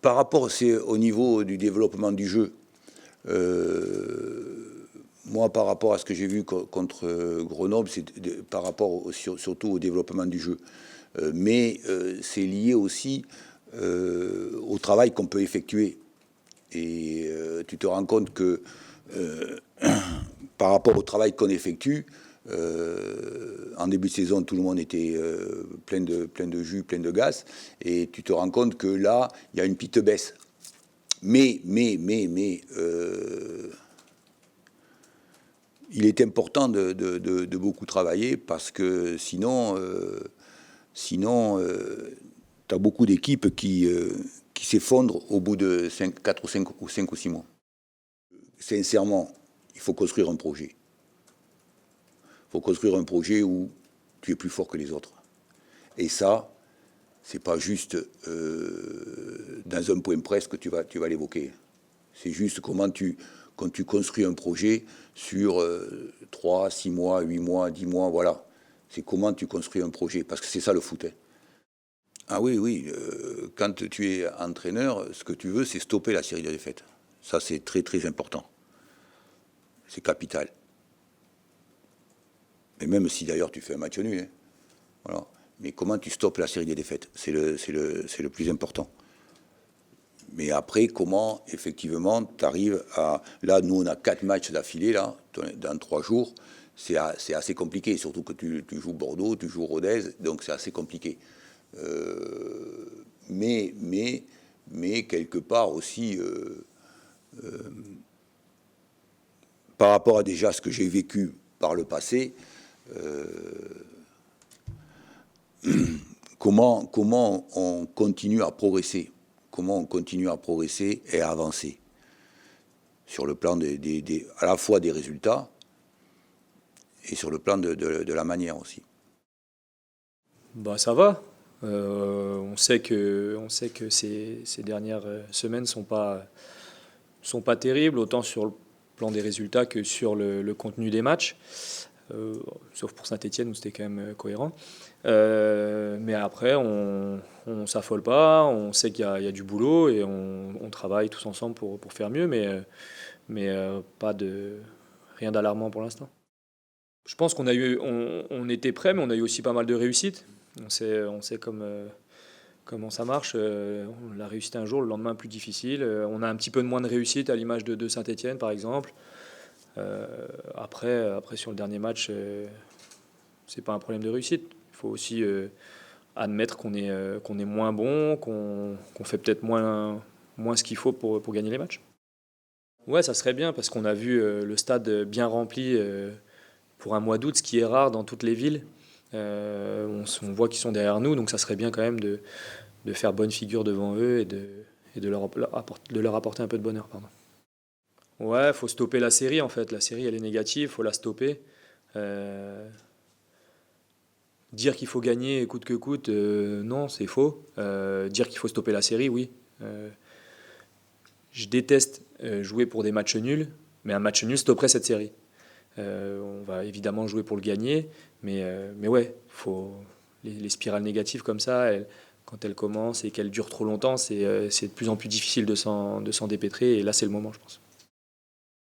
Par rapport, c'est au niveau du développement du jeu. Moi, par rapport à ce que j'ai vu contre Grenoble, c'est par rapport surtout au développement du jeu. Mais c'est lié aussi au travail qu'on peut effectuer. Et tu te rends compte que par rapport au travail qu'on effectue, en début de saison, tout le monde était plein de jus, plein de gaz. Et tu te rends compte que là, il y a une petite baisse. Mais il est important de beaucoup travailler parce que sinon, tu as beaucoup d'équipes qui s'effondrent au bout de 4 ou 5 ou 6 mois. Sincèrement, il faut construire un projet. Il faut construire un projet où tu es plus fort que les autres. Et ça, c'est pas juste dans un point presse que tu vas l'évoquer. C'est juste quand tu construis un projet sur 3, 6 mois, 8 mois, 10 mois, voilà. C'est comment tu construis un projet, parce que c'est ça le foot. Hein. Ah oui, quand tu es entraîneur, ce que tu veux, c'est stopper la série de défaites. Ça, c'est très, très important. C'est capital. Et même si d'ailleurs tu fais un match nul, hein, voilà. Mais comment tu stoppes la série des défaites, c'est le plus important. Mais après, comment, effectivement, tu arrives à... Là, nous, on a 4 matchs d'affilée, là, dans 3 jours. C'est assez compliqué, surtout que tu joues Bordeaux, tu joues Rodez, donc c'est assez compliqué. Mais quelque part aussi, par rapport à déjà ce que j'ai vécu par le passé, comment on continue à progresser, comment on continue à progresser et à avancer sur le plan à la fois des résultats et sur le plan de la manière aussi. Bah ça va. On sait que ces dernières semaines sont pas terribles, autant sur le plan des résultats que sur le contenu des matchs. Sauf pour Saint-Etienne où c'était quand même cohérent. Mais après, on s'affole pas, on sait qu'il y a du boulot et on travaille tous ensemble pour faire mieux, mais rien d'alarmant pour l'instant. Je pense on était prêts, mais on a eu aussi pas mal de réussites. On sait comment ça marche. On a réussi un jour, le lendemain plus difficile. On a un petit peu de moins de réussite à l'image de Saint-Etienne par exemple. Après, sur le dernier match, c'est pas un problème de réussite. Il faut aussi admettre qu'on est moins bon, qu'on fait peut-être moins ce qu'il faut pour gagner les matchs. Ouais, ça serait bien parce qu'on a vu le stade bien rempli pour un mois d'août, ce qui est rare dans toutes les villes. On voit qu'ils sont derrière nous, donc ça serait bien quand même de faire bonne figure devant eux et de leur apporter un peu de bonheur. Pardon. Ouais, faut stopper la série en fait. La série, elle est négative, faut la stopper. Dire qu'il faut gagner coûte que coûte, non, c'est faux. Dire qu'il faut stopper la série, oui. Je déteste jouer pour des matchs nuls, mais un match nul stopperait cette série. On va évidemment jouer pour le gagner, mais ouais, les spirales négatives comme ça, quand elles commencent et qu'elles durent trop longtemps, c'est de plus en plus difficile de s'en dépêtrer, et là c'est le moment, je pense.